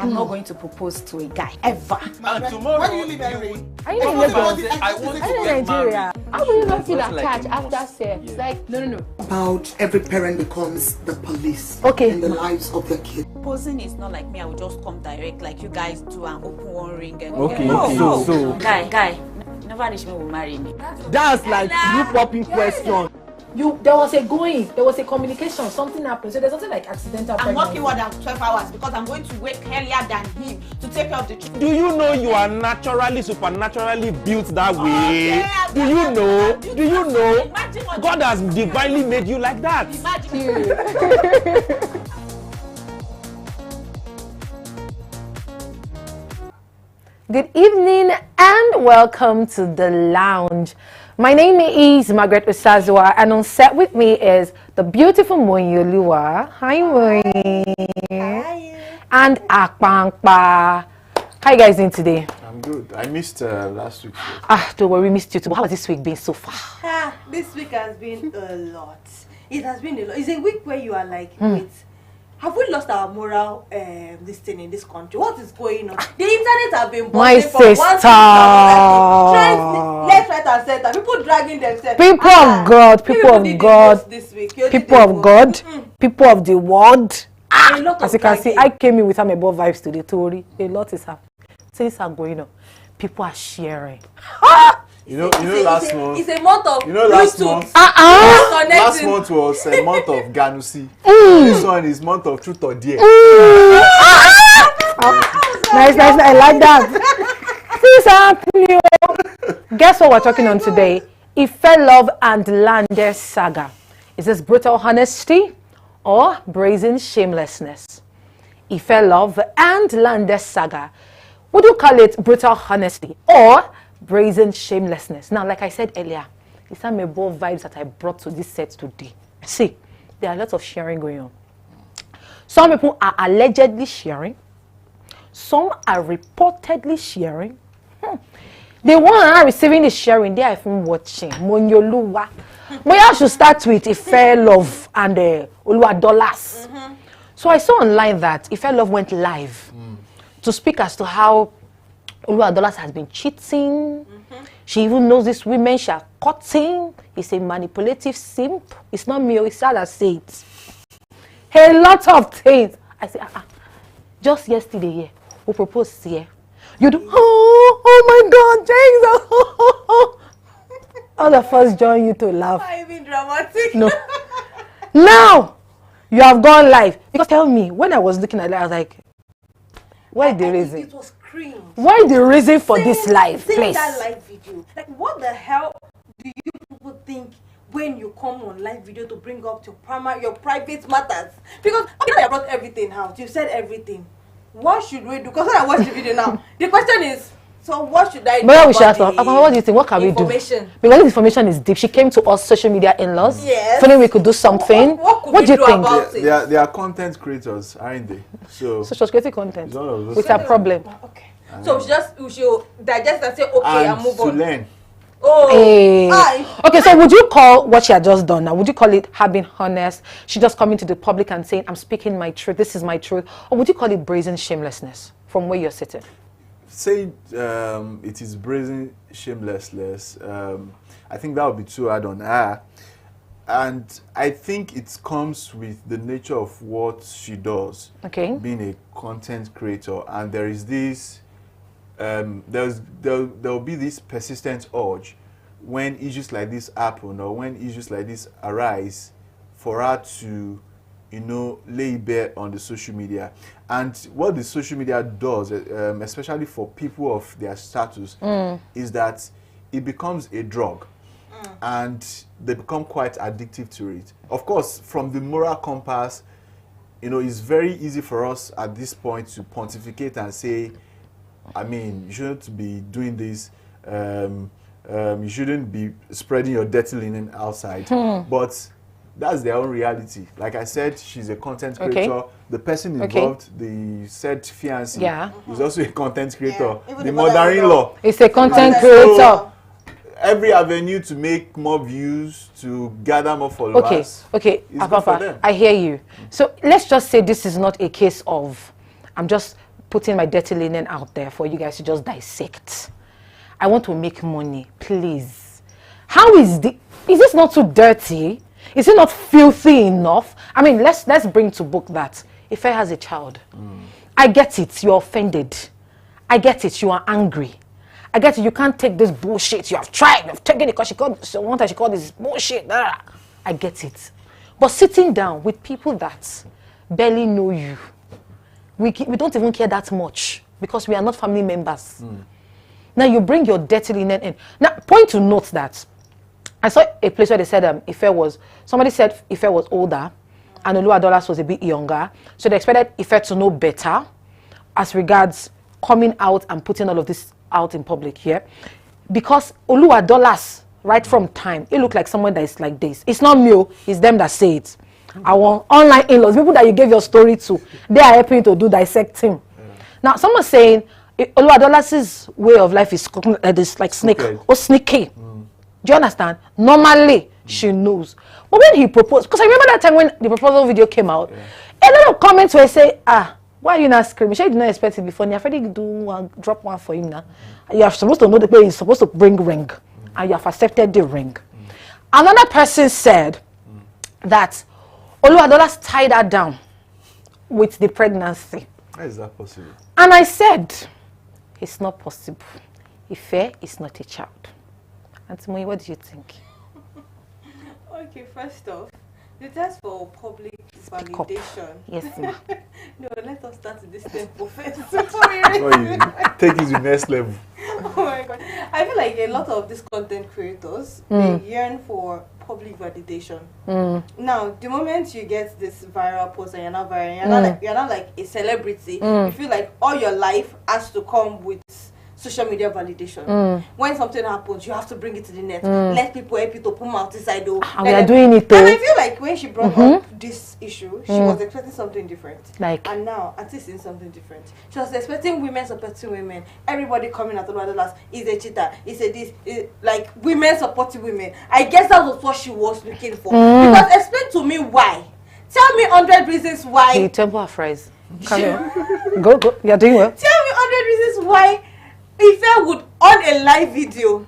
I'm not going to propose to a guy ever. And tomorrow, where do you live, Henry? Are you in Lagos? I want to Are you in get Nigeria? married. How will you not feel Just like attached a after must. sex? Yeah. Like, no. About every parent becomes the police in the lives of their kids. Proposing is not like me. I will just come direct like you guys do and open one ring. And So guy, you never reach me will marry me. that's like you popping question. there was a communication, something happened. So there's something like accidental I'm pregnancy. working more than 12 hours because I'm going to wake earlier than him to take care of the children. Do you know you are naturally, supernaturally built that way? yeah, Do you know? Do you know? Imagine what God has divinely made you like that. Imagine. Good evening and welcome to the lounge. My name is Margaret Osazua and on set with me is the beautiful Moyoluwa. Hi Moy. Hi. And Akpankpa. How you guys doing today? I'm good. I missed last week. Don't worry, we missed you too. How has this week been so far? This week has been a lot. It has been a lot. It's a week where you are like, wait, have we lost our moral this thing in this country? What is going on? The internet have been My buzzing from one thing to sister. another. Left, right, and center. People dragging themselves. People of God, people of did the God, most this week. You did people the of most. God, people of the world. A lot As of you can see, dragging. I came in with some above vibes today, Tori. A lot is happening. Things are going on. People are sharing. You know, last month. It's a month of last Bluetooth. month. Last Connecting. month was a month of Ganusi. This one is month of Truth or Dare. Nice. I like that. Things are happening. Guess what we're talking on today? Ifeluv and Lande saga. Is this brutal honesty or brazen shamelessness? Ifeluv and Lande saga. Would you call it brutal honesty or brazen shamelessness? Now, like I said earlier, it's some above vibes that I brought to this set today. See, there are lots of sharing going on. Some people are allegedly sharing. Some are reportedly sharing. The one are receiving the sharing, they are even watching. Monyoluwa. Moya should start with Ifeluv and Oluwa Dollars. So I saw online that Ifeluv went live to speak as to how Oluwa Dollars has been cheating. She even knows these women she are cutting. It's a manipulative simp. It's not me, it's how I say it. A lot of things. I say, just yesterday, yeah, we proposed here. You do, oh my God, Jesus. All of us join you to laugh. Why even dramatic? No. Now, you have gone live. Because tell me, when I was looking at that, I was like, why the reason? It was cringe. Why the reason for this live, Seeing please? that live video. Like, what the hell do you people think when you come on live video to bring up your private matters? Because okay, I brought everything out. You said everything. What should we do? Because when I watch the video now, the question is, so what should I do? But we should about ask her, what do you think? What can we do? information? Because this information is deep. She came to us social media in-laws. Yes. Feeling we could do something. What could What we do you do think? about it? They are content creators, aren't they? So So she was creating content it's one of those with a problem. Okay. So we should digest and say okay and move to on. learn. Oh. Hey. Aye. Okay, so would you call what she had just done now, would you call it her being honest? She just coming to the public and saying, I'm speaking my truth, this is my truth. Or would you call it brazen shamelessness from where you're sitting? Say it is brazen shamelessness. I think that would be too hard on her. And I think it comes with the nature of what she does. Okay. Being a content creator. And there is this, there'll be this persistent urge when issues like this happen or when issues like this arise for her to, lay bare on the social media. And what the social media does, especially for people of their status, is that it becomes a drug. And they become quite addictive to it. Of course, from the moral compass, it's very easy for us at this point to pontificate and say, I mean, you shouldn't be doing this. You shouldn't be spreading your dirty linen outside. But that's their own reality. Like I said, she's a content creator. Okay. The person involved, the said fiancé, is also a content creator. Yeah. The mother-in-law. It's a content Mother-in-law. creator. Every avenue to make more views, to gather more followers. Okay, It's good for Papa, them. I hear you. So let's just say this is not a case of, I'm just putting my dirty linen out there for you guys to just dissect. I want to make money, please. How is this not too dirty? Is it not filthy enough? I mean, let's bring to book that Ife has a child. I get it, you're offended. I get it, you are angry. I get it, you can't take this bullshit. You have tried, you've taken it because she called this bullshit. I get it. But sitting down with people that barely know you, we don't even care that much because we are not family members. Now you bring your dirty linen in. Now, point to note that I saw a place where they said somebody said Ife was older and Oluwadolas was a bit younger. So they expected Ife to know better as regards coming out and putting all of this out in public here. Because Oluwadolas, right from time, it looked like someone that is like this. It's not me, it's them that say it. Our online in-laws, people that you gave your story to, they are helping to do dissecting. Now, someone's saying Oluwadolas's way of life is this, like snake or sneaky. Do you understand? Normally, she knows. But when he proposed, because I remember that time when the proposal video came out, a lot of comments were saying, why are you not screaming? She did not expect it before. You're afraid to drop one for him now. You're supposed to know the way he's supposed to bring ring. And you have accepted the ring. Another person said that Oluwadolas tied her down with the pregnancy. How is that possible? And I said, it's not possible. Ife is not a child. Auntie Moyi, what do you think? Okay, first off, the test for public validation. Yes, ma'am. No, let us start with this tempo first. Take it to the next level. Oh my God. I feel like a lot of these content creators, they yearn for public validation. Now, the moment you get this viral post and you're not viral, you're not like a celebrity, you feel like all your life has to come with social media validation. When something happens, you have to bring it to the net. Let people help you to put out this idol. And we are doing it. And I feel like when she brought up this issue, she was expecting something different. And now, Auntie seeing something different. She was expecting women supporting women. Everybody coming at Oluwadolas is a cheater. Is a this. Like women supporting women. I guess that was what she was looking for. Because explain to me why. Tell me 100 reasons why. The temple of fries. Carry on. Go. You're doing well. Tell me 100 reasons why Ife would, on a live video,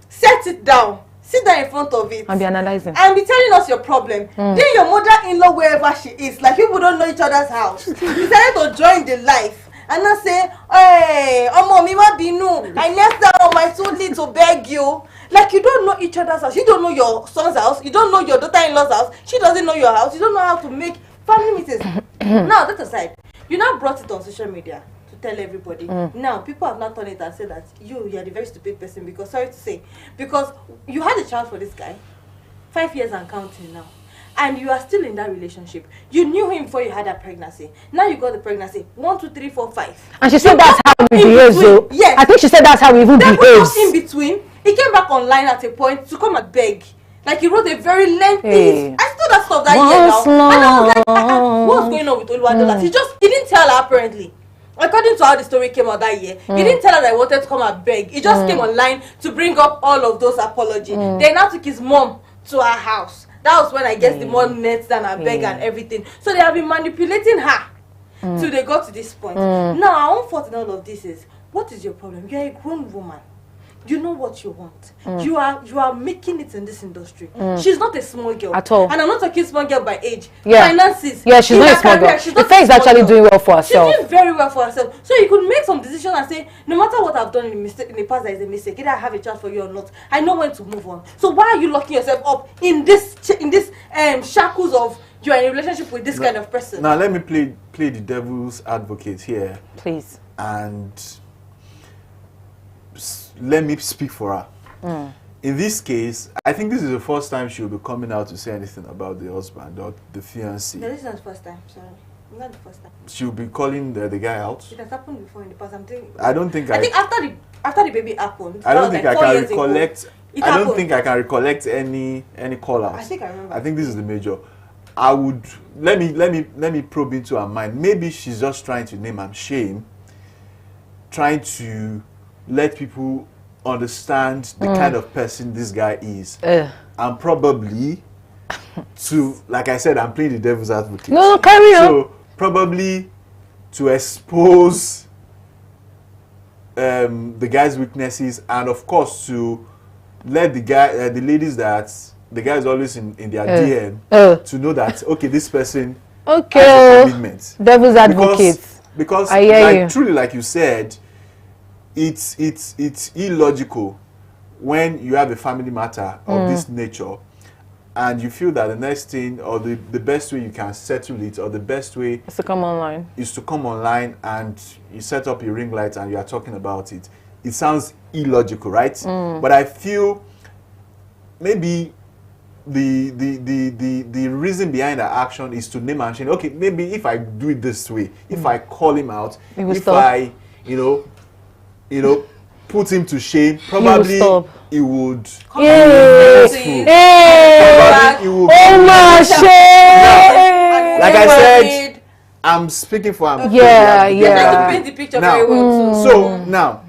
set it down, sit down in front of it, and be analyzing, and be telling us your problem. Then your mother-in-law, wherever she is, like people don't know each other's house, decided to join the life and not say, hey, Omo, Mima Binu, I knelt down on my 2 feet to beg you. Like you don't know each other's house. You don't know your son's house. You don't know your daughter-in-law's house. She doesn't know your house. You don't know how to make family meetings. Now, that aside, you now brought it on social media. Tell everybody. Now people have not turned it and said that you're the very stupid person, because sorry to say, because you had a child for this guy 5 years and counting now, and you are still in that relationship. You knew him before you had that pregnancy. Now you got the pregnancy 1, 2, 3, 4, 5, and she said that's how he behaves. So yes, I think she said that's how he even behaves. In between, he came back online at a point to come and beg. Like he wrote a very lengthy. I saw that stuff that year now, and I was like, what's going on with Oluwadolas? He didn't tell her apparently. According to how the story came out that year, he didn't tell her that he wanted to come and beg. He just came online to bring up all of those apologies. They now took his mom to her house. That was when I guess the mom knelt down and begged and everything. So they have been manipulating her till they got to this point. Now, our own fault in all of this is, what is your problem? You're a grown woman. You know what you want. You are making it in this industry. She's not a small girl at all, and I'm not talking small girl by age. Yeah, finances. Yeah, she's not a small girl. The face is actually doing well for herself. She's doing very well for herself. So you could make some decision and say, no matter what I've done in the past, that is a mistake. Either I have a chance for you or not. I know when to move on. So why are you locking yourself up in this shackles of you're in a relationship with this kind of person? Now let me play the devil's advocate here, please, and let me speak for her. In this case, I think this is the first time she will be coming out to say anything about the husband or the fiancé. No, this is not the first time, sorry. Not the first time. She will be calling the guy out. It has happened before in the past. I think after the baby happened. I don't think I can recollect. I don't think I can recollect any call-outs. I think I remember. I think this is the major. I would let me probe into her mind. Maybe she's just trying to name and shame, trying to let people understand the kind of person this guy is, and probably to, like I said, I'm playing the devil's advocate. No, carry on. So probably to expose the guy's weaknesses, and of course to let the ladies that the guy is always in their DM to know that okay, this person has a commitment. Devil's advocate. Because I hear you. truly, like you said, it's illogical when you have a family matter of this nature, and you feel that the next thing or the best way you can settle it, or the best way is to come online, and you set up your ring light and you are talking about it. It sounds illogical, right? But I feel maybe the reason behind that action is to name and shame. Okay, maybe if I do it this way, if I call him out, if I put him to shame, probably he would. Like I said, I'm speaking for him. To paint the picture very well too. So now,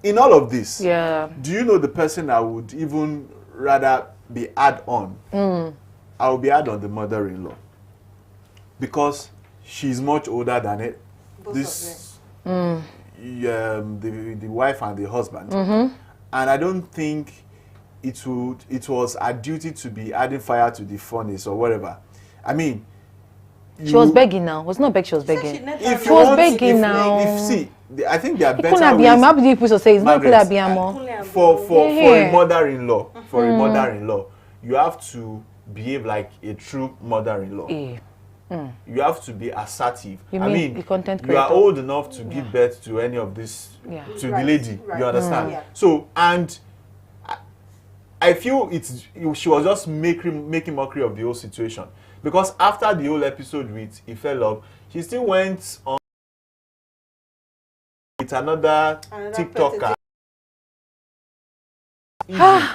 in all of this, do you know the person I would even rather be add on? I will be add on the mother-in-law, because she's much older than it. The wife and the husband, and I don't think it was our duty to be adding fire to the furnace or whatever. I mean, she was begging now. Was not begging. She was begging. If she was begging now. I think there are better ways. How do people say it's not for a mother-in-law, for a mother-in-law, you have to behave like a true mother-in-law. You have to be assertive. You are old enough to give birth to any of this to the lady. You understand? So, and I feel she was just making mockery of the whole situation, because after the whole episode with Ifeluv, she still went on with another TikToker. You know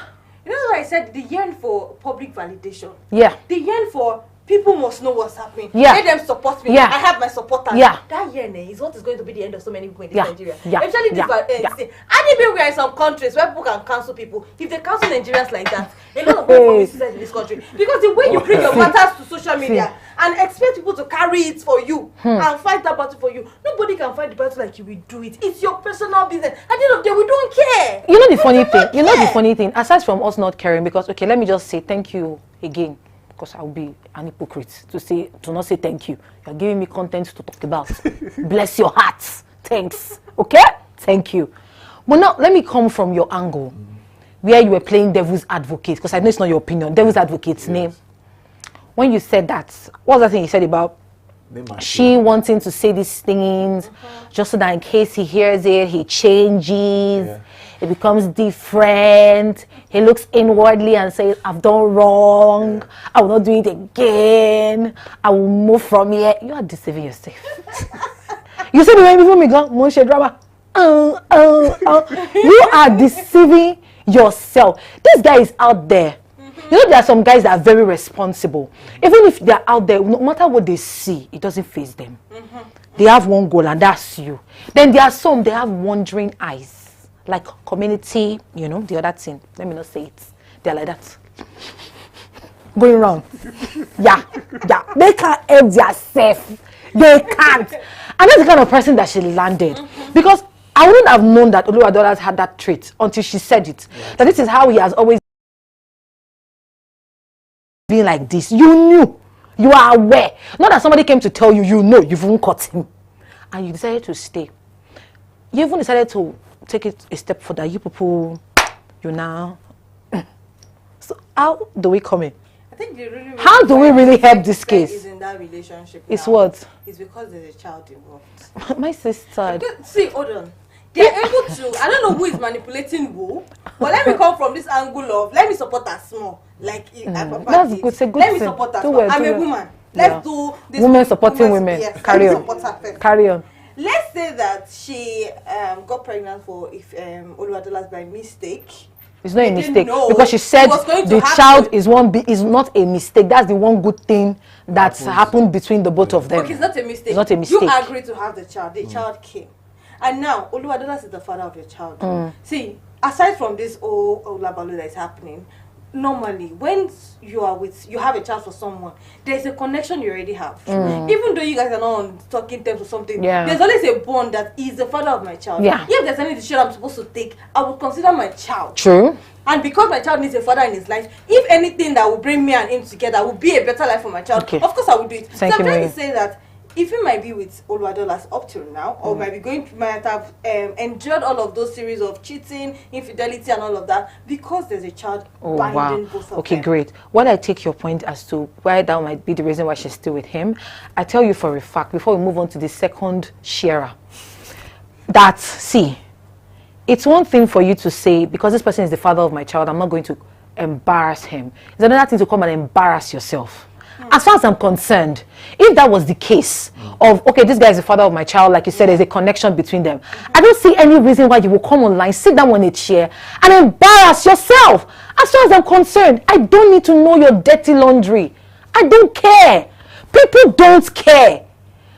what I said? The yearn for public validation. Yeah. The yearn for people must know what's happening. Yeah. Let them support me. Yeah. I have my supporters. Yeah. That yearn is what is going to be the end of so many people in this Nigeria. Yeah. Eventually, I think we are in some countries where people can cancel people. If they cancel Nigerians like that, a lot of people will be suicide in this country. Because the way you bring your matters to social media and expect people to carry it for you and fight that battle for you, nobody can fight the battle like you will do it. It's your personal business. At the end of the day, we don't care. You know the funny thing. You know the funny thing. Aside from us not caring, because okay, let me just say thank you again. Because I'll be an hypocrite to not say thank you. You're giving me content to talk about. Bless your heart. Thanks. Okay? Thank you. But now, let me come from your angle, where you were playing devil's advocate, because I know it's not your opinion. Devil's advocate's name. When you said that, what was that thing you said about she wanting to say these things, just so that in case he hears it, he changes. It becomes different. He looks inwardly and says, I've done wrong. I will not do it again. I will move from here. You are deceiving yourself. You see the way before me go, Monshe drama. You are deceiving yourself. This guy is out there. You know, there are some guys that are very responsible. Even if they're out there, no matter what they see, it doesn't faze them. They have one goal, and that's you. Then there are some, they have wandering eyes. Like community, you know, the other thing. Let me not say it. They're like that. Going around. Yeah. They can't help themselves. They can't. And that's the kind of person that she landed. Because I wouldn't have known that Oluwadolas had that trait until she said it. That this is how he has always been like this. You knew. You are aware. Not that somebody came to tell you, you know, you've even caught him. And you decided to stay. You even decided to take it a step further. You people, you now. So how do we come in? I think how do we really help this case? Is in that relationship it's now. What? It's because there's a child involved. My sister. See, hold on. They're able to. I don't know who is manipulating who, but let me come from this angle of let me support her small. Like that's good. It's a good let me thing. support her small. I'm a woman. Let's do this. Women supporting women. Yes, Carry on. Carry on. Let's say that she got pregnant for Oluwadolas by mistake. It's not a mistake because she said the child is not a mistake. That's the one good thing that's happened between the both of them. Okay, it's not a mistake. It's not a mistake. You agreed to have the child. The child came, and now Oluwadolas is the father of your child. See, aside from this Olabalu that is happening, normally when you have a child for someone, there's a connection you already have. Even though you guys are not on talking terms or something, there's always a bond that is the father of my child. If there's any decision I'm supposed to take, I would consider my child. True. And because my child needs a father in his life, if anything that will bring me and him together will be a better life for my child, of course I will do it. So I'm trying to say that if you might be with Oluwadolas up till now, or might have endured all of those series of cheating, infidelity, and all of that, because there's a child binding both of them. Great. While I take your point as to why that might be the reason why she's still with him, I tell you for a fact, before we move on to the second sharer, that, see, it's one thing for you to say, because this person is the father of my child, I'm not going to embarrass him. It's another thing to come and embarrass yourself. As far as I'm concerned, if that was the case of, okay, this guy is the father of my child, like you said, there's a connection between them, I don't see any reason why you will come online, sit down on a chair, and embarrass yourself. As far as I'm concerned, I don't need to know your dirty laundry. I don't care. People don't care.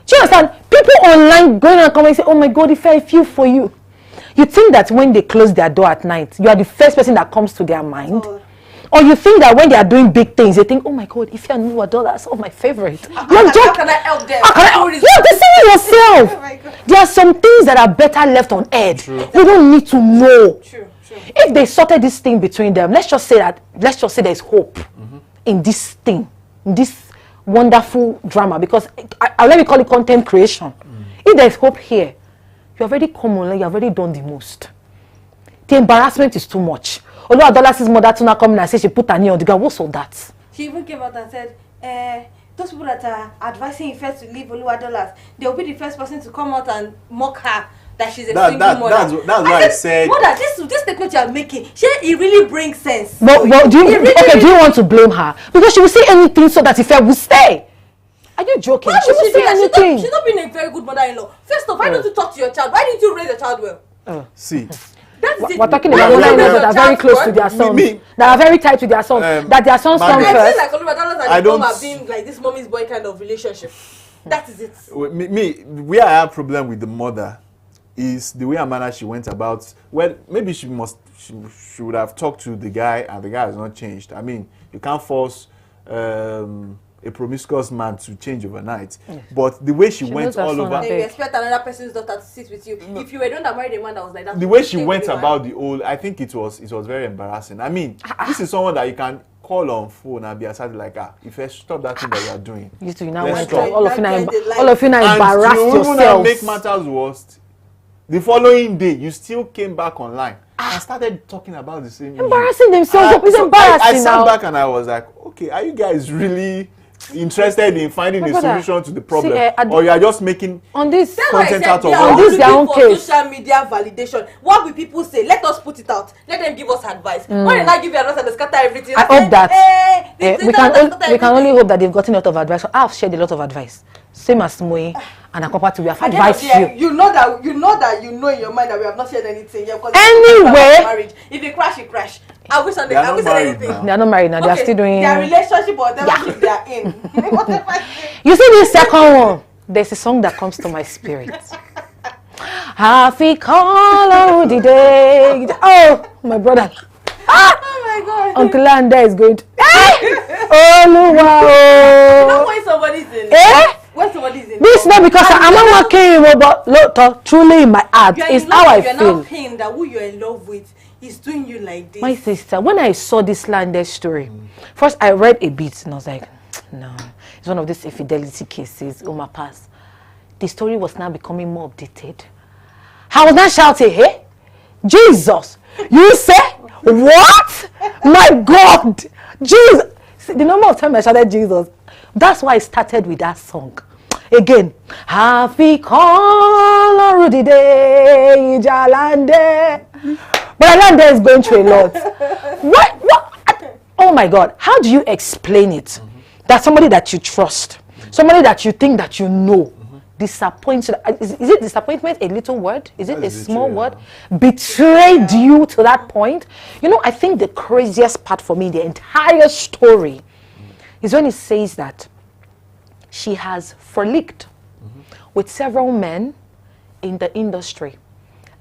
Do you understand? People online going and coming and say, oh my God, if I feel for you. You think that when they close their door at night, you are the first person that comes to their mind? Or you think that when they are doing big things, they think, oh my God, if you knew a dollar, that's all my favorite. How can I help them? You're deceiving yourself. Oh there are some things that are better left on edge. We don't need to know. If they sorted this thing between them, let's just say there's hope in this thing, in this wonderful drama, because I'll let me call it content creation. If there's hope here, you already come online, you already done the most. The embarrassment is too much. Although Adola's mother to not come in and say she put her knee on the ground, what's all that? She even came out and said, those people that are advising Ife to leave Oluwadolas, they will be the first person to come out and mock her that she's a single mother. That's why I said, mother, this statement you are making, it really brings sense. But do you want to blame her? Because she will say anything so that Ife will stay. Are you joking? Why she will say anything. She's not being a very good mother-in-law. First off, why don't you talk to your child? Why didn't you raise your child well? See. We're talking about mother-in-laws that are very close to their sons, that are very tight to their sons, that their sons come first. I feel like Oluwadolas and mom are being like this mommy's boy kind of relationship. That is it. Where I have a problem with the mother is the way and manner she went about. Well, maybe she would have talked to the guy, and the guy has not changed. I mean, you can't force a promiscuous man to change overnight. Yes. But the way she went all over... You expect another person's daughter to sit with you. No. If you were the one that married a man that was like that... The way she went about the whole... I think it was very embarrassing. I mean, this is someone that you can call on phone and be aside like, if you stop that thing that you are doing... You two, now went all of you now embarrassed yourselves. And to make matters worse, the following day, you still came back online and started talking about the same embarrassing themselves. It's embarrassing. I sat back and I was like, okay, are you guys really interested in finding a solution to the problem, or you are just making on this content out of on this their own case? Social media validation. What will people say? Let us put it out. Let them give us advice. When they not give you advice and they scatter everything, I hope that we can only hope that they've gotten a lot of advice. I've shared a lot of advice, same as Moe and Akopa, we have advised you. You know in your mind that we have not shared anything. Anyway, if you crash, you crash. I wish on anything. They are not married now. They are still doing their relationship or whatever they are in. You see this second one? There's a song that comes to my spirit. Happy color the day. Oh, my brother. Oh my God. Uncle Lande is going to. Oh, wow. You know when somebody's in. When somebody's in. This is not because I'm not working, but look, truly in my heart, it's how I feel. You're not pained that who you're in love with is doing you like this. My sister, when I saw this Lande story, first I read a bit and I was like, no, it's one of these infidelity cases, Oma Pass. The story was now becoming more updated. I was not shouting, hey, Jesus, you say, what? My God, Jesus. See, the number of times I shouted Jesus, that's why I started with that song. Again, happy color the day, Lande. But Lande is going through a lot. What? Oh my God, how do you explain it? That somebody that you trust, somebody that you think that you know, disappoints you. Is it disappointment a little word? Is it a small word? Betrayed you to that point? You know, I think the craziest part for me, the entire story, is when it says that she has frolicked with several men in the industry,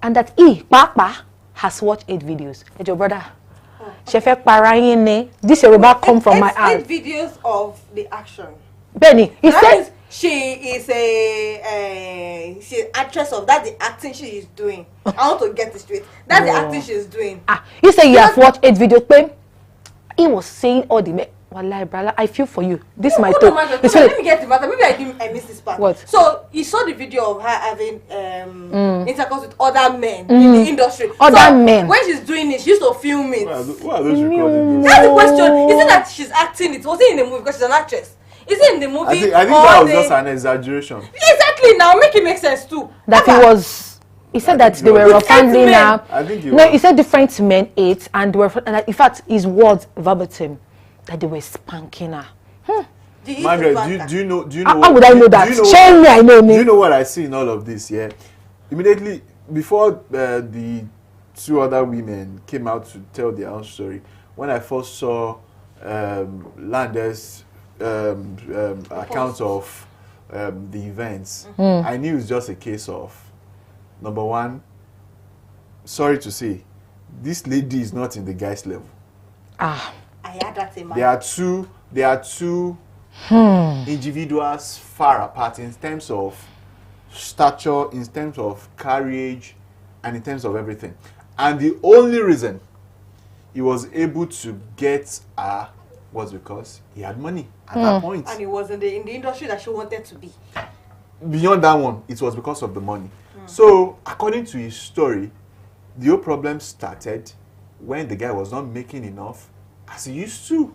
and that Papa has watched 8 videos. Hey, your brother, Shefe Parayine. This Yoruba come from my heart. 8 videos of the action. Benny, he said she is she's an actress of that's the acting she is doing. I want to get this straight. That's the acting she's doing. You say you have watched 8 videos. He was saying all the Wallahi, brother, I feel for you. This is my talk. Let me get the matter. Maybe I missed this part. What? So you saw the video of her having intercourse with other men in the industry. Other men. When she's doing it, she used to film it. What are those recordings? That's the question. Is it that she's acting it? Was it in the movie because she's an actress? Is it in the movie? I think that was just an exaggeration. Exactly. Now make it make sense too. That he was. He said that they were roughly now. I think No, he said different men ate, and they were. And in fact, his words verbatim that they were spanking her. Margaret, do you know? How would I know that? Shame me, I know me. Do you know what I see in all of this? Yeah, immediately before the 2 other women came out to tell their own story, when I first saw Lande's account of the events, I knew it's just a case of, number one, sorry to say, this lady is not in the guy's level. I had that in mind. There are two individuals far apart in terms of stature, in terms of courage, and in terms of everything. And the only reason he was able to get her was because he had money at that point. And he was in the industry that she wanted to be. Beyond that one, it was because of the money. So, according to his story, the whole problem started when the guy was not making enough as he used to.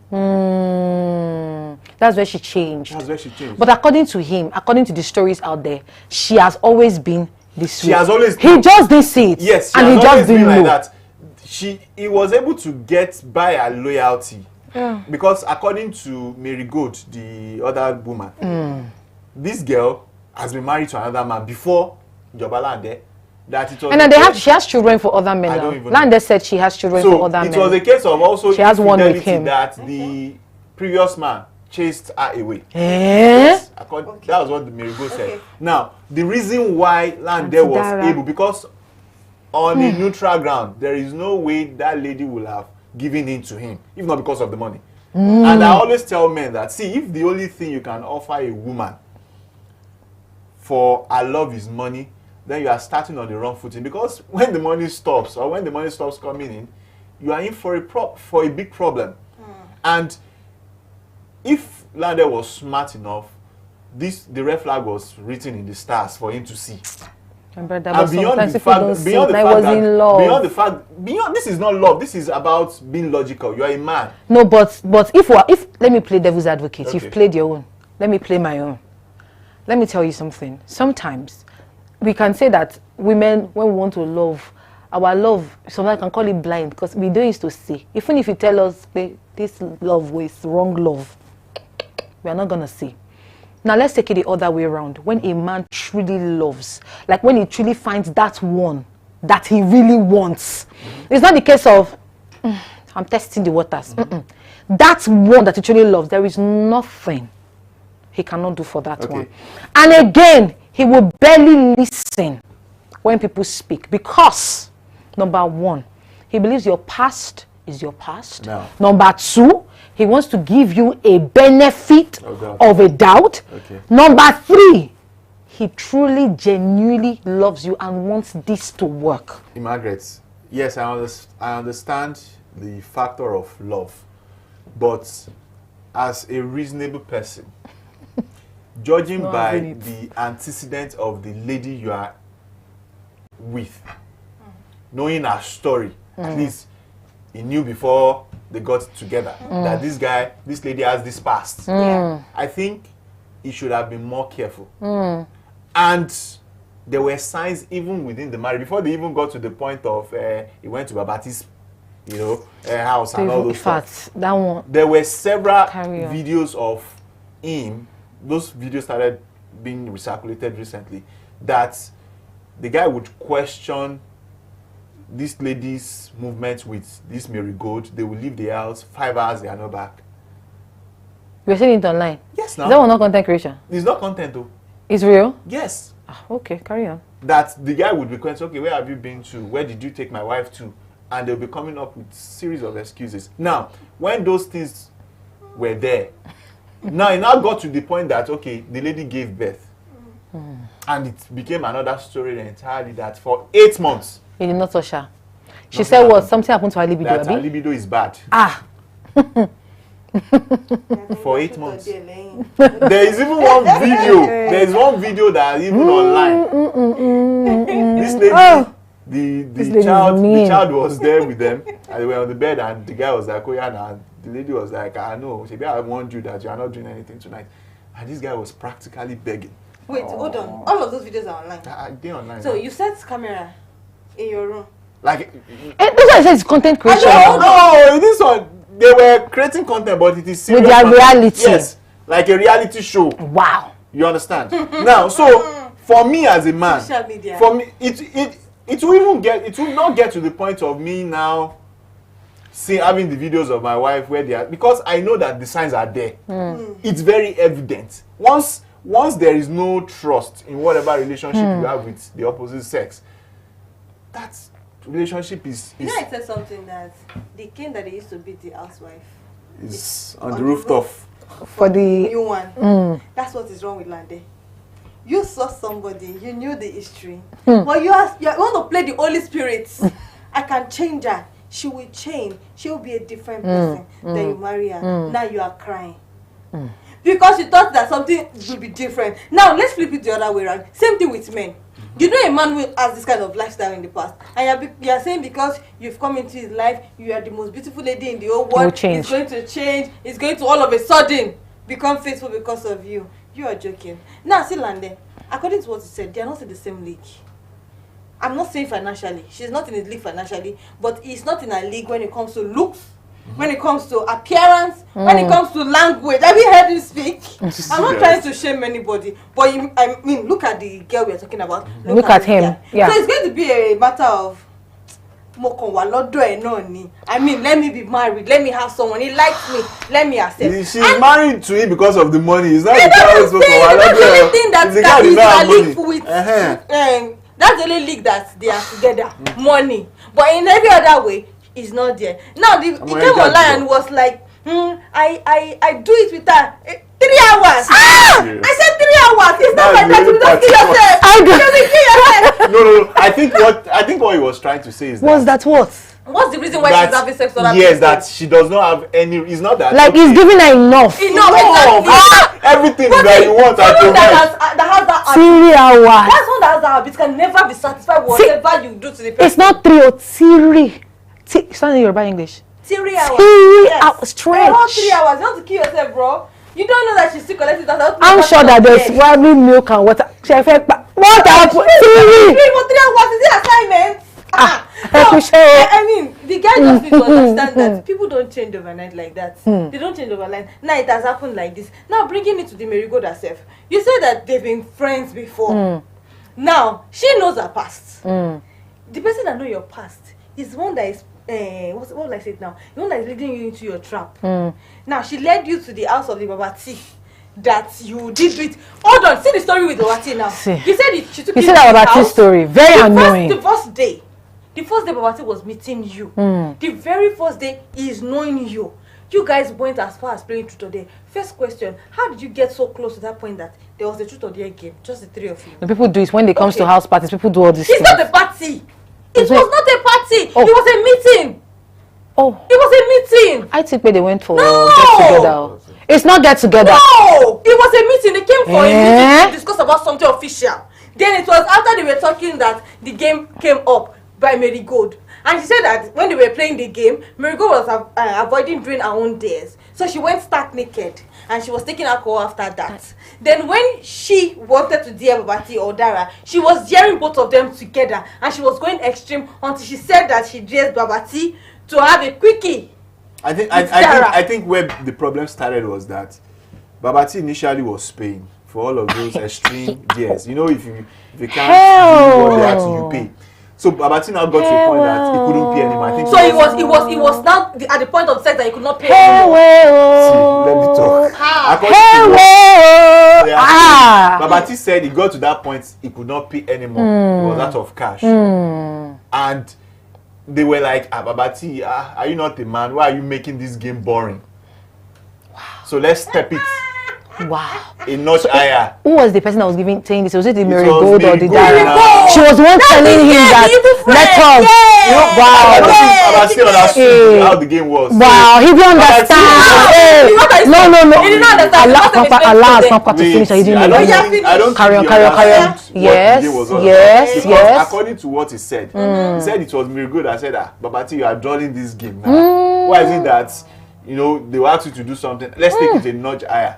That's where she changed. That's where she changed. But according to him, according to the stories out there, she has always been this way. She has always. He just didn't see it. Yes, she and has he just always didn't been know. like that. He was able to get by her loyalty because according to Mary Gold, the other woman, this girl has been married to another man before Lande. That it was and she has children for other men now. Lande said she has children for other men. So it was a case of also she has one with him. That the previous man chased her away. Yes, that was what the Mary Gold said. Now, the reason why Lande was able, because on a neutral ground, there is no way that lady will have given in to him, if not because of the money. And I always tell men that, see, if the only thing you can offer a woman for her love is money, then you are starting on the wrong footing. Because when the money stops, or when the money stops coming in, you are in for a big problem. And if Lande was smart enough, the red flag was written in the stars for him to see. And beyond the fact, this is not love. This is about being logical. You are a man. No, but if let me play devil's advocate. Okay. You've played your own. Let me play my own. Let me tell you something. Sometimes we can say that women, when we want to love, our love, sometimes can call it blind because we don't used to see. Even if you tell us this love was wrong love, we are not gonna see. Now let's take it the other way around. When a man truly loves, like when he truly finds that one that he really wants, it's not the case of I'm testing the waters. That one that he truly loves, there is nothing he cannot do for that one. And again, he will barely listen when people speak because, number one, he believes your past is your past. No. Number two, he wants to give you a benefit of a doubt. Number three, he truly, genuinely loves you and wants this to work. Margaret, yes, I understand the factor of love, but as a reasonable person, judging by the antecedent of the lady you are with, knowing her story, at least he knew before they got together that this lady has this past. I think he should have been more careful. And there were signs even within the marriage, before they even got to the point of he went to Babati's, house and all those stuff. That one. There were several videos of him. Those videos started being recirculated recently, that the guy would question this lady's movement with this marigold. They will leave the house, 5 hours, they are not back. You're seeing it online? Yes, now. Is that one not content creation? It's not content though. It's real? Yes. Okay, carry on. That the guy would request, okay, where have you been to? Where did you take my wife to? and they'll be coming up with series of excuses. Now, when those things were there, now it now got to the point that, okay, the lady gave birth. And it became another story entirely that for 8 months. You did not touch her. She said what? Something happened to her libido. That her libido is bad. Ah. For 8 months. There is even one video. There is one video that is even online. This lady, the child was there with them, and they were on the bed, and the guy was like, "Oh yeah," and the lady was like, "I know, maybe I warned you that you are not doing anything tonight." And this guy was practically begging. Wait, hold on. All of those videos are online. They're online. So you set camera in your room. Like, that's why I said it's content creation. No, this one they were creating content, but it is serious with their content. reality. Yes, like a reality show. Wow. You understand? Now, so for me as a man, social media. For me, it will not get to the point of me now having the videos of my wife where they are, because I know that the signs are there. It's very evident. Once there is no trust in whatever relationship you have with the opposite sex, that relationship is You know, I said something that the king that they used to beat the housewife is on the rooftop. For the new one. That's what is wrong with Lande. You saw somebody, you knew the history, but you want to play the Holy Spirit. I can change her. She will change. She will be a different person. Then you marry her. Now you are crying. Because you thought that something will be different. Now let's flip it the other way around. Same thing with men. You know a man who has this kind of lifestyle in the past, and you are saying because you've come into his life, you are the most beautiful lady in the whole world. He's going to change. He's going to all of a sudden become faithful because of you. You are joking. Now, see Lande, according to what you said, they are not in the same league. I'm not saying financially. She's not in his league financially, but he's not in a league when it comes to looks, when it comes to appearance, when it comes to language. Have you heard him speak? I'm not trying to shame anybody, but I mean, look at the girl we are talking about. Look at him. Yeah. So it's going to be a matter of I mean, let me be married. Let me have someone. He likes me. Let me accept. She's married to him because of the money. It's not the only thing that is a league with. That's the only league that they are together. Money. But in every other way, it's not there. Now, he came online and was like, I do it with her. 3 hours. I said 3 hours. It's not like that. You don't kill yourself. No. I think what he was trying to say is that what? What's the reason why she's having sex with other people? Yes, that she does not have any. It's not that. Like he's giving her enough. Everything that you want. That has that 3 hours. That's one that has that habit can never be satisfied with whatever you do to the person. It's not 3 or 3. It's not in Yoruba English. 3 hours. 3 hours straight. 3 hours. You want to kill yourself, bro. You don't know that she's still collecting that. I'm sure that there's probably milk and water. What happened? 3 hours. Is it assignment? I mean, the guy just needs to understand that people don't change overnight like that. They don't change overnight. Now it has happened like this. Now bringing it to the marigold herself. You said that they've been friends before. Now she knows her past. The person that knows your past is one that is what will I say it now? The one that is leading you into your trap. Now she led you to the house of the Babati that you did it. Hold on, see the story with Babati now. You said she took you to that the Babati house. Story. Very annoying. The first day Babati was meeting you, the very first day he is knowing you. You guys went as far as playing truth or dare. First question, how did you get so close to that point that there was a truth or dare game? Just the 3 of you. The people do it when they comes to house parties. People do all this. It's not a party. It was not a party. Oh. It was a meeting. Oh. It was a meeting. I think where they went for No. get together. It's not get together. No. It was a meeting. They came for a meeting to discuss about something official. Then it was after they were talking that the game came up by Marigold. And she said that when they were playing the game, Marigold was avoiding doing her own dares. So she went stark naked. And she was taking alcohol after that. Then when she wanted to dare Babati or Dara, she was daring both of them together. And she was going extreme until she said that she dared Babati to have a quickie. I think where the problem started was that Babati initially was paying for all of those extreme dares. You know, if you can't do what they ask you, pay. So Babati now got to a point that he couldn't pay anymore. I think so he was now at the point of sex that he could not pay anymore. See, let me talk. Babati said he got to that point he could not pay anymore. He was out of cash. And they were like, Babati, are you not a man? Why are you making this game boring? Wow. So let's step it. Wow. A notch higher. Who was the person that was saying this? Was it the Marigold or the Dara? Marigold. She was the one telling him that let us. Wow. I still understood how the game was. Wow, he didn't understand. No. He didn't understand. Allah has not to finish. He didn't know. I don't carry on. Yes. According to what he said, he said it was Marigold. I said, Babati, you are drawing this game now. Why is it that they will ask you to do something? Let's take it a notch higher.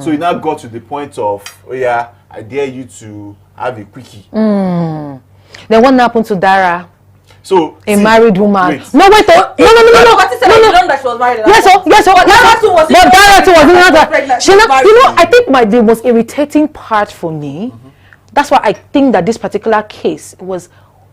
So it now got to the point of, I dare you to have a quickie. Then what happened to Dara? So a married woman. Wait. No. What he said that she was married. Yes. But Dara too was not pregnant. I think the most irritating part for me. That's why I think that this particular case was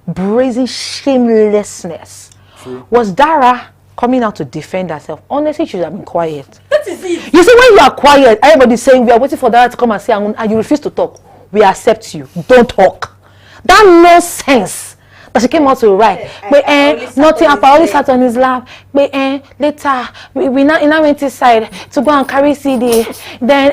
brazen shamelessness. True. Was Dara coming out to defend herself? Honestly, she should have been quiet. That is it. You see, when you are quiet, everybody's saying we are waiting for Dara to come and say, and you refuse to talk. We accept you. Don't talk. That nonsense that she came out to write. Nothing happened. I only sat on his lap. Later, we now went inside to go and carry CD. Then,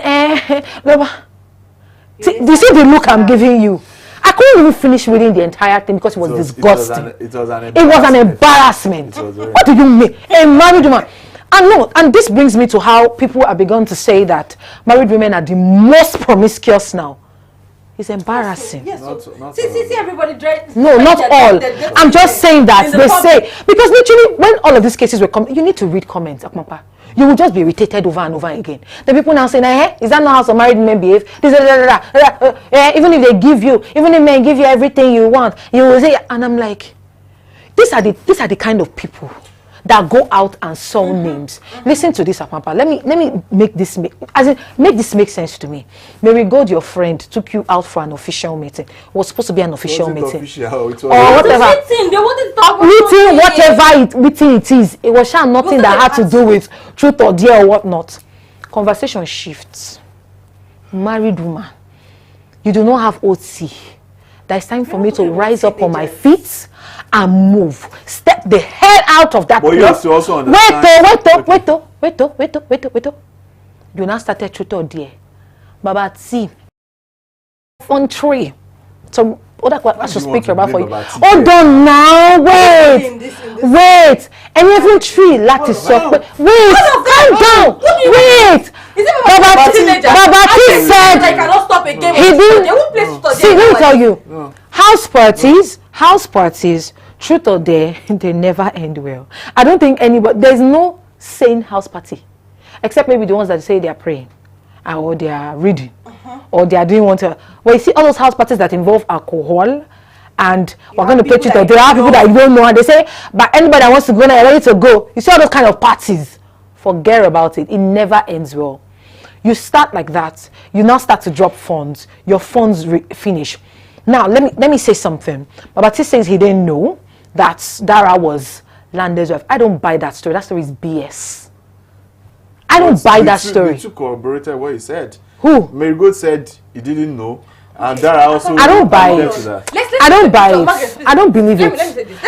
do you see the look I'm giving you? I couldn't even finish reading the entire thing because it was disgusting. It was an embarrassment. What do you mean? A married woman. And this brings me to how people have begun to say that married women are the most promiscuous now. It's embarrassing. Yes. See everybody dress. No, not all. I'm just saying that they say, because literally when all of these cases were coming, you need to read comments, Akmapa. You will just be irritated over and over again. The people now saying, is that not how some married men behave? Even if they give you, even if men give you everything you want, you will say, and I'm like, these are the kind of people that go out and sell names. Listen to this, Apampa. Let me make this make sense to me. Marigold, your friend, took you out for an official meeting. It was supposed to be an official meeting. Or whatever. Meeting. They wanted to talk meeting, whatever meeting it is. It was nothing that had to do with truth or dare or whatnot. Conversation shifts. Married woman, you do not have OT. There's time for me to rise up on my feet and move. Step the hell out of that place. You have to also understand. Wait. You now started truth or dare. Baba T. On tree. So I should speak your about for you. Hold on now. Wait. And even tree like is so. Wait. Calm down. Wait. Baba T said I cannot stop a game. He didn't. See, let me tell you. House parties, truth or dare, they never end well. I don't think there's no sane house party, except maybe the ones that say they are praying, or they are reading, or they are doing well, you see all those house parties that involve alcohol, and we're going to play truth or dare. There are people that you don't know, and they say, but anybody that wants to go now, ready to go. You see all those kind of parties. Forget about it. It never ends well. You start like that. You now start to drop funds. Your funds finish. Now, let me say something. Babati says he didn't know that Dara was Lande's wife. I don't buy that story. That story is BS. I don't buy that story. You corroborated what he said. Who? Marigold said he didn't know. And Dara also... I don't buy it. I don't buy it. I don't believe it.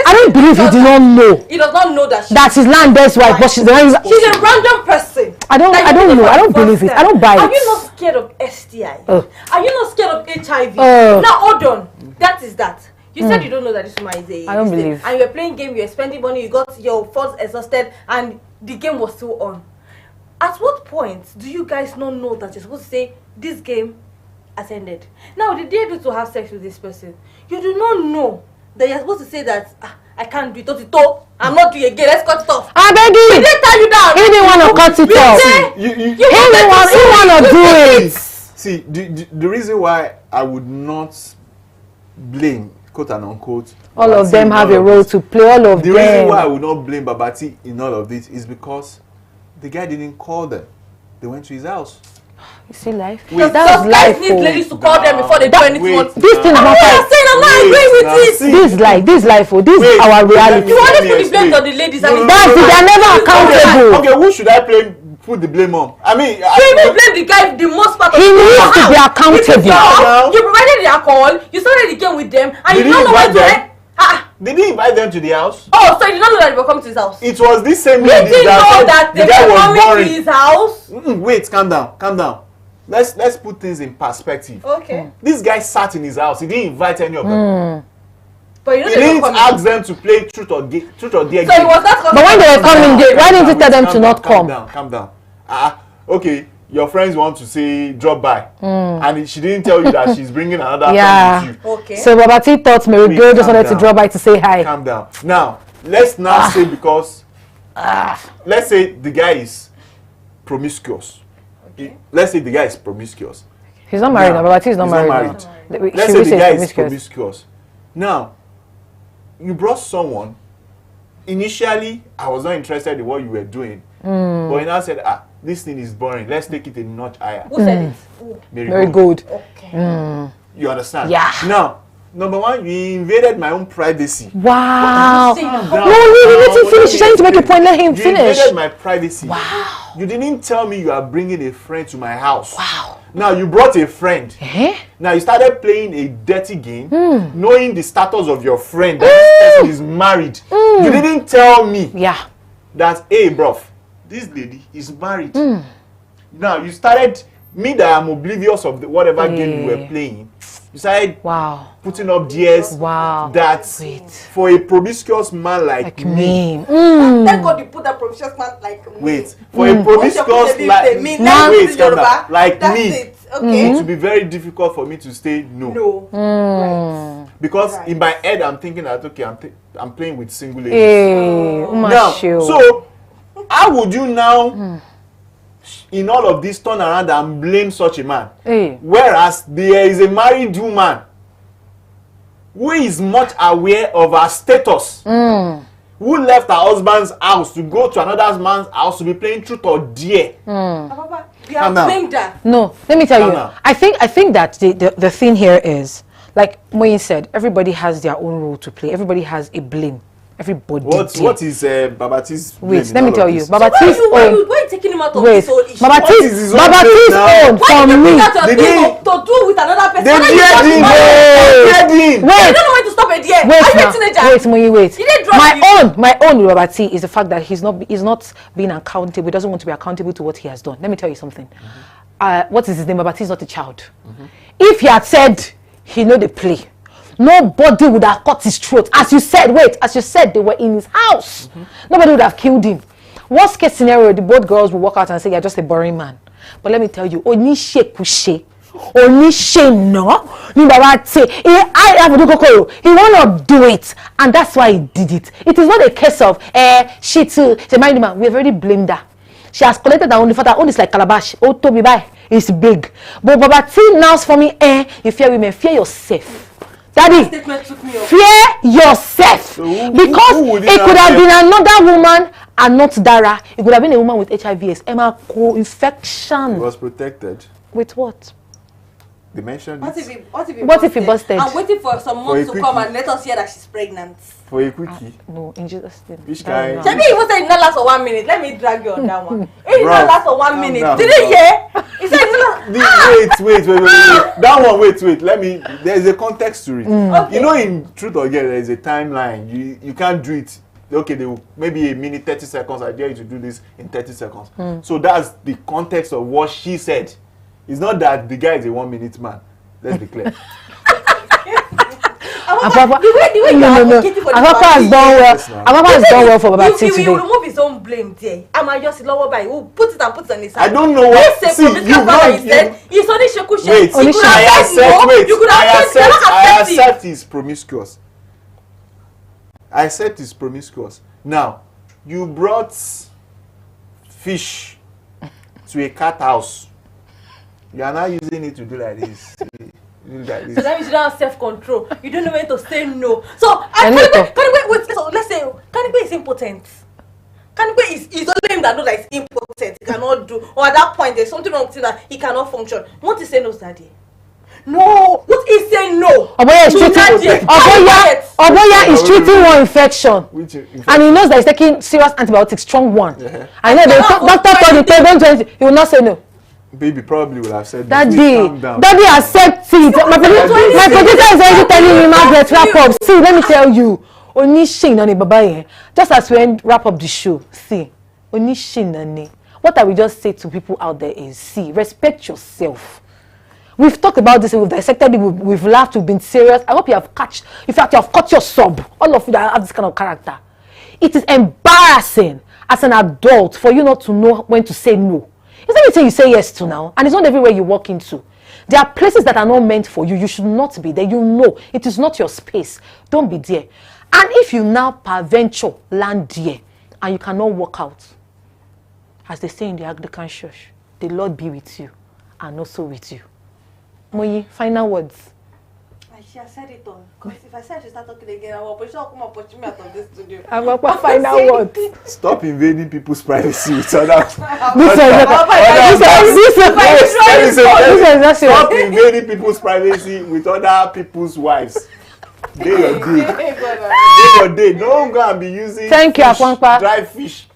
I don't believe he did not know. He does not know that that's his Lande's wife, but she's a random person. I don't know. I don't believe it. I don't buy it. Are you not scared of STI? Are you not scared of HIV? Now hold on. That is that. You said you don't know that this woman is I don't believe. And you were playing game, you were spending money, you got your funds exhausted, and the game was still on. At what point do you guys not know that you're supposed to say this game has ended? Now, the day to have sex with this person, you do not know that you're supposed to say that I can't do it. I'm not doing it again. Let's cut it off. I beg you. He didn't tell you down. He didn't want to cut it off. He want to do it. See, the reason why I would not blame, quote and unquote, all of them have a role to play. All of them. The reason why I would not blame Babati in all of this is because the guy didn't call them. They went to his house. You see life? That's life. Need ladies to call them before they do anything. This thing is not I'm not agreeing with this. This life. This is our reality. You want to put the blame on the ladies? That's it. They're never accountable. Okay, who should I put the blame on? I mean, you even blame the guy the most part of he needs to be accountable. You provided the alcohol, you started the game with them, and you don't know what to Did he invite them to the house? Oh, so you did not know that they were coming to his house? It was this same You lady didn't know that they the guy were was coming to boring. his house? Wait, calm down. Let's put things in perspective. Okay. This guy sat in his house. He didn't invite any of them. But you know He they were didn't coming. ask them to play truth or dare So game. he was not coming. But when they were coming, why didn't you tell them to not come? Calm down. Okay, your friends want to say drop by, and she didn't tell you that she's bringing another friend with you. Okay. So Baba T thought Mary Girl just wanted to drop by to say hi. Calm down. Now, let's now say because let's say the guy is promiscuous. Let's say the guy is promiscuous. He's not married now. Baba T is not He's married. not Now. Let's say the guy is promiscuous. Now, you brought someone. Initially, I was not interested in what you were doing. But you now said, this thing is boring. Let's take it a notch higher. Who said it? Very good. Okay. You understand? Yeah. Now, number one, you invaded my own privacy. Wow. Calm No, down. let him finish. He's trying to make a point. Let him You finish. invaded my privacy. Wow. You didn't tell me you are bringing a friend to my house. Wow. Now you brought a friend. Eh? Now you started playing a dirty game, knowing the status of your friend, that this person is married. You didn't tell me Yeah. that, hey, bruv, this lady is married. Now you started, me that I'm oblivious of whatever game you were playing, you started putting up DS that for a promiscuous man like me. Thank God you put that promiscuous man like me. Wait, for a promiscuous like me, Okay. it would be very difficult for me to say no. Right. Because in my head I'm thinking that okay, I'm playing with single ladies. Hey, Now, so how would you now in all of this turn around and blame such a man? Whereas there is a married woman who is much aware of her status, who left her husband's house to go to another man's house to be playing truth or dare. Papa, you have blamed that. No, let me tell you. I think that the thing here is, like Moyin said, everybody has their own role to play. Everybody has a blame. Everybody. What is Babati's? Wait, let me tell you. So why are you taking him out of this whole issue? Babati's own for me. To do with another person. Wait. I don't know when to stop it yet. Wait. My own with Babati is the fact that he's not being accountable. He doesn't want to be accountable to what he has done. Let me tell you something. What is his name? Babati is not a child. If he had said he know the play, nobody would have cut his throat. As you said, they were in his house. Nobody would have killed him. Worst case scenario, the both girls will walk out and say, you're just a boring man. But let me tell you, only kushe, no. He want to do it, and that's why he did it. It is not a case of she too, she married man. We have already blamed her. She has collected her own. The fact that own is like calabash. Oh, Toby, bye. It's big. But Babati now for me, you fear women, fear yourself. Daddy, fear yourself. So because it could have been another woman and not Dara. It could have been a woman with HIV/AIDS. Emma co-infection. He was protected. With what? They mentioned what if he busted? I'm waiting for someone to come and let us hear that she's pregnant. For a quickie. No, in Jesus' name. Which kind? Maybe he was saying not last for 1 minute. Let me drag you on that one. It not last for 1 minute. Did you hear? He said wait. That one, wait. There's a context to it. Okay. You know, in Truth or Dare, there is a timeline. You can't do it. Okay, maybe a minute, 30 seconds. I dare you to do this in 30 seconds. So that's the context of what she said. It's not that the guy is a 1 minute man. Let's be clear. The way you are advocating for the Apapa has done well for Babati today. He will remove his own blame there. I'm just lower by. We'll put it on his side. I don't know what. See, he's only shaku. Wait, I accept he's promiscuous. I accept he's promiscuous. Now, you brought fish to a cat house. You are not using it to do like this. So that means you don't have self-control. You don't know when to say no. So let's say Kanigbe is impotent. Kanigbe is only him that knows that he's impotent. He cannot do, or at that point there's something wrong with him that he cannot function. What is saying no, Daddy? No. What is saying no? Oboya is treating one infection. And he knows that he's taking serious antibiotics, strong one. I know the doctor told him 2020, he will not say no. Baby probably will have said Daddy accept it. My producer is already telling me, Margaret, wrap up. See, let me tell you. Onishinani babaye. Just as we wrap up the show, see, Onishinani. What I will just say to people out there is, see, respect yourself. We've talked about this, we've dissected it, we've laughed, we've been serious. I hope you have caught, in fact, you have caught your sub. All of you that have this kind of character. It is embarrassing as an adult for you not to know when to say no. It's not everything you say yes to now, and it's not everywhere you walk into. There are places that are not meant for you. You should not be there. You know, it is not your space. Don't be there. And if you now peradventure land there and you cannot walk out, as they say in the Anglican Church, the Lord be with you and also with you. Moyi, final words. I said it on. Because if I say I should start talking again, I will come and push me out of this studio. I'm going to final words. Stop invading people's privacy with other. Stop invading people's privacy with other people's wives. Day your day. Day your day. Don't go and be using dry fish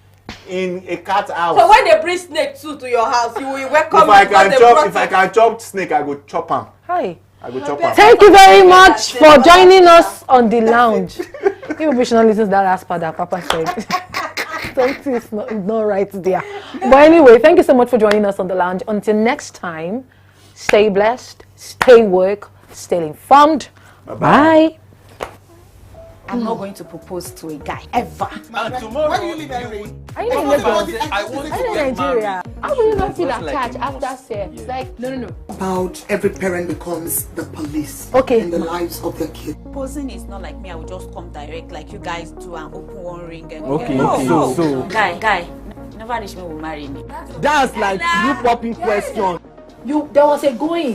in a cat house. So when they bring snake too to your house, you will welcome. If I can chop snake, I go chop them. Hi. I go chop them. Thank you very much for joining us on the lounge. People should not listen to that last part that Papa said. Something is not right there. But anyway, thank you so much for joining us on the lounge. Until next time, stay blessed, stay woke, stay informed. Bye. I'm not going to propose to a guy ever. And tomorrow, Why do you live LA? Are you in Lagos? I want to Are you in get Nigeria? married. How will you not feel Just like attached you after must. sex? Yeah. Like, no. About every parent becomes the police Okay. in the lives of their kids. Proposing is not like me. I will just come direct like you guys do and open one ring. And Okay, no, okay. no. So- Guy, never reach me will marry me. That's like you popping question. There was a going.